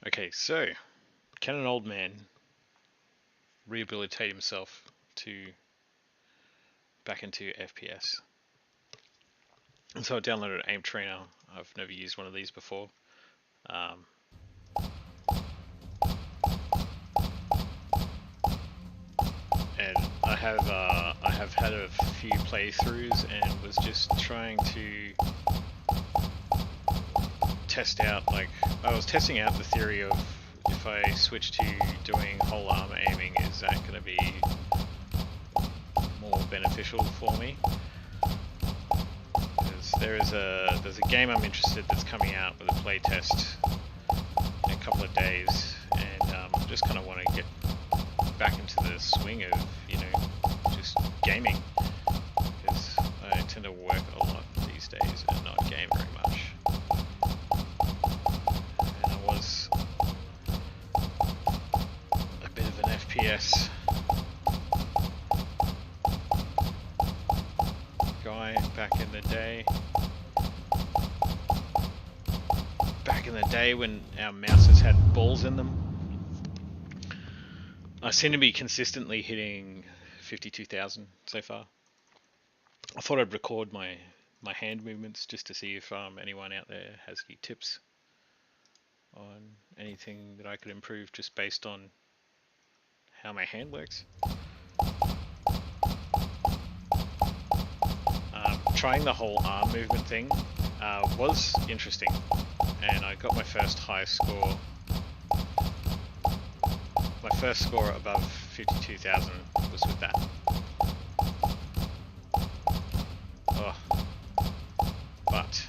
Okay, so can an old man rehabilitate himself to back into FPS? And so I downloaded Aim Trainer. I've never used one of these before. And I have had a few playthroughs and was just trying to test out, like, I was testing out the theory of if I switch to doing whole armor aiming, is that going to be more beneficial for me? Because there's a game I'm interested that's coming out with a playtest in a couple of days, and I just kind of want to get back into the swing of, you know, just gaming, because I tend to work a lot these days and not game very much. And I was a bit of an FPS guy back in the day. Back in the day when our mouses had balls in them. I seem to be consistently hitting 52,000 so far. I thought I'd record my hand movements just to see if anyone out there has any tips on anything that I could improve just based on how my hand works. Trying the whole arm movement thing was interesting, and I got my first high score. My first score above 52,000 was with that. Oh, but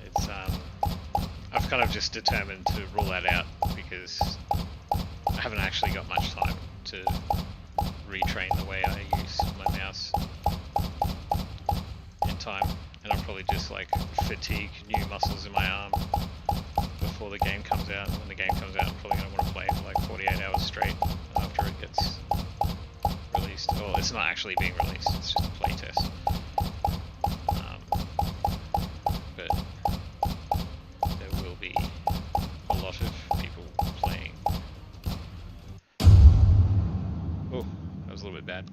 it's I've kind of just determined to rule that out because I haven't actually got much time to retrain the way I use my mouse in time, and I'll probably just like fatigue new muscles in my arm before the game comes out. When the game comes out, I'm probably going to want to play for like 48 hours straight after it gets released. Well, it's not actually being released, it's just a playtest. But there will be a lot of people playing. Oh, that was a little bit bad.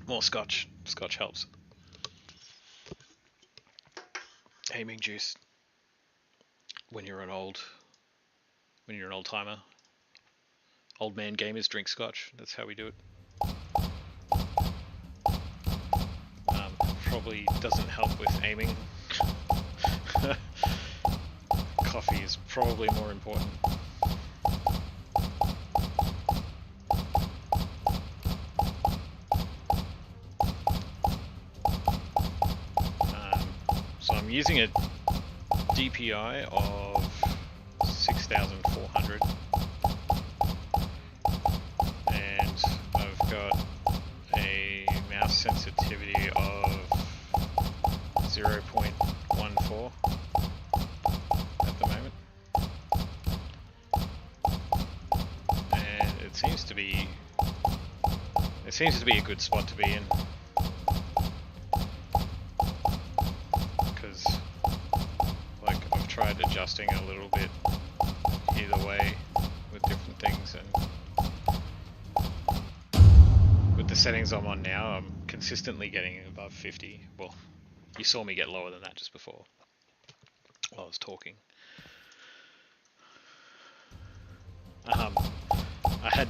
More scotch. Scotch helps. Aiming juice. When you're an old timer, old man gamers drink scotch. That's how we do it. Probably doesn't help with aiming. Coffee is probably more important. So I'm using a DPI of 6,400, and I've got a mouse sensitivity of 0.14 at the moment, and it seems to be a good spot to be in, because like I've tried adjusting a little bit either way with different things, and with the settings I'm on now, I'm consistently getting above 50. Well, you saw me get lower than that just before while I was talking. I had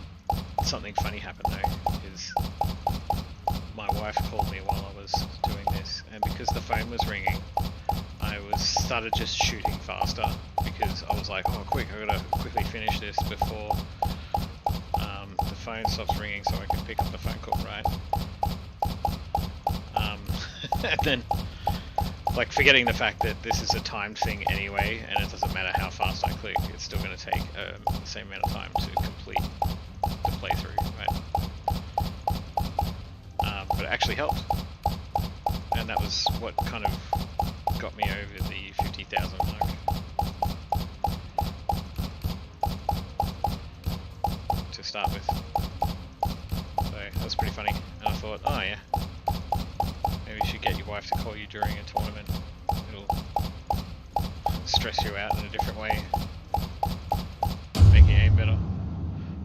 something funny happen though, is my wife called me while I was doing this, and because the phone was ringing, I started just shooting faster, because I was like, oh quick, I gotta quickly finish this before the phone stops ringing so I can pick up the phone call, right? And then, like, forgetting the fact that this is a timed thing anyway, and it doesn't matter how fast I click, it's still going to take the same amount of time to complete the playthrough, right? But it actually helped, and that was what kind of got me over the 50,000 mark. To start with. So that was pretty funny, and I thought, oh yeah, maybe you should get your wife to call you during a tournament. It'll stress you out in a different way, make your aim better.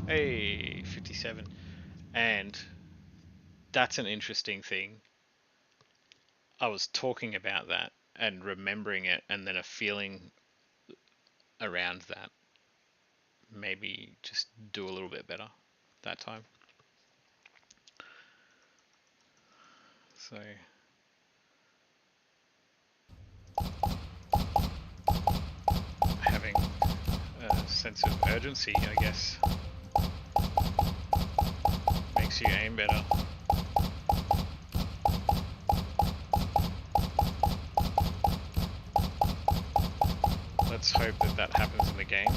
Hey, 57. And that's an interesting thing. I was talking about that and remembering it, and then a feeling around that. Maybe just do a little bit better that time. So having a sense of urgency, I guess, makes you aim better. Let's hope that that happens in the game.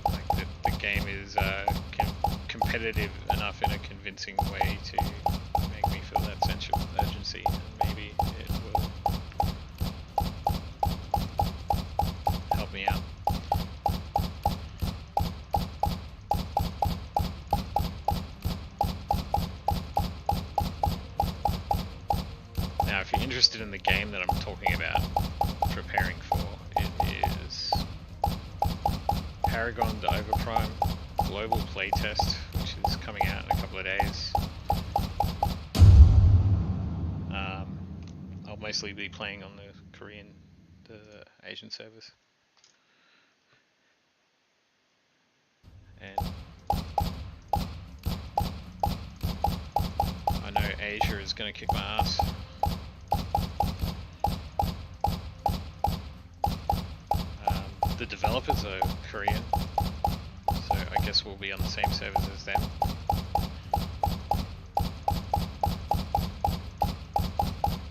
Like that the game is competitive enough in a convincing way to make me feel that sense of urgency, and maybe it will help me out. Now, if you're interested in the game that I'm talking about, preparing for, it is Paragon, the overprime global playtest, which is coming out in a couple of days. I'll mostly be playing on the Asian servers. And I know Asia is going to kick my ass. The developers are Korean, so I guess we'll be on the same servers as them.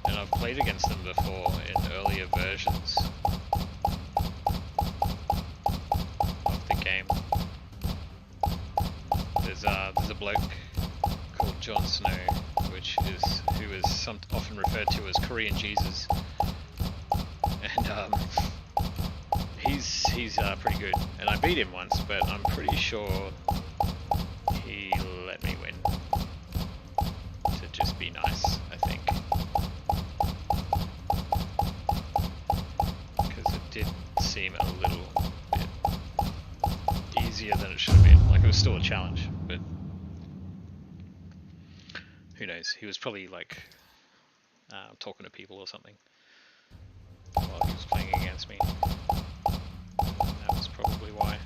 And I've played against them before in earlier versions of the game. There's a bloke called Jon Snow, who is often referred to as Korean Jesus, and he's pretty good. And I beat him once, but I'm pretty sure he let me win to just be nice, I think, because it did seem a little bit easier than it should have been. Like, it was still a challenge, but who knows? He was probably like talking to people or something while he was playing against me. That was probably why.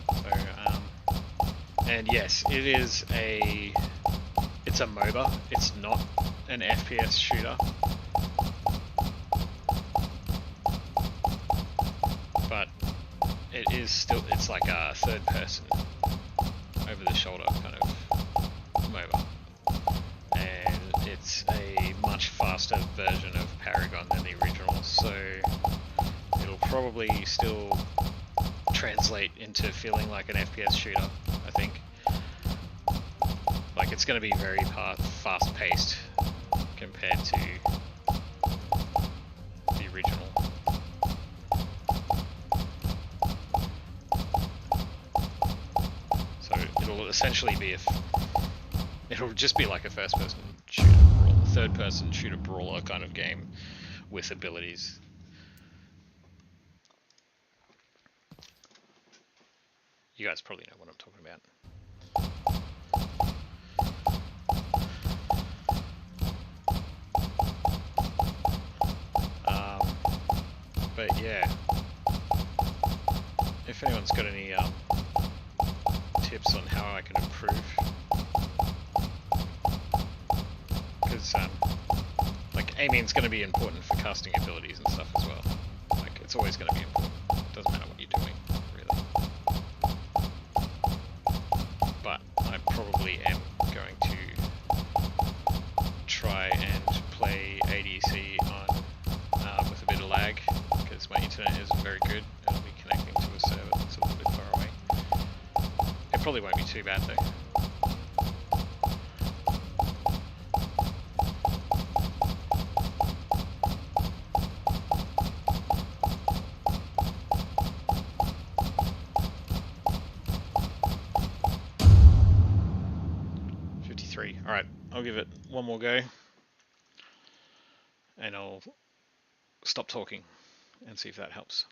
So, and yes, it's a MOBA. It's not an FPS shooter, but it's like a third person, over the shoulder kind of MOBA. And it's a much faster version of Paragon than the original, so it'll probably still translate into feeling like an FPS shooter, I think. Like, it's going to be very fast-paced compared to the original. So it'll essentially be it'll just be like a first-person shooter brawler, third-person shooter brawler kind of game with abilities. You guys probably know what I'm talking about. But yeah, if anyone's got any tips on how I can improve, because like aiming's going to be important for casting abilities and stuff as well. Like, it's always going to be important. Doesn't matter what you're doing, really. But I probably am going to try and play ADC on with a bit of lag, because my internet isn't very good. I'll be connecting to a server that's a little bit far away. It probably won't be too bad though. 3. Alright, I'll give it one more go. And I'll stop talking and see if that helps.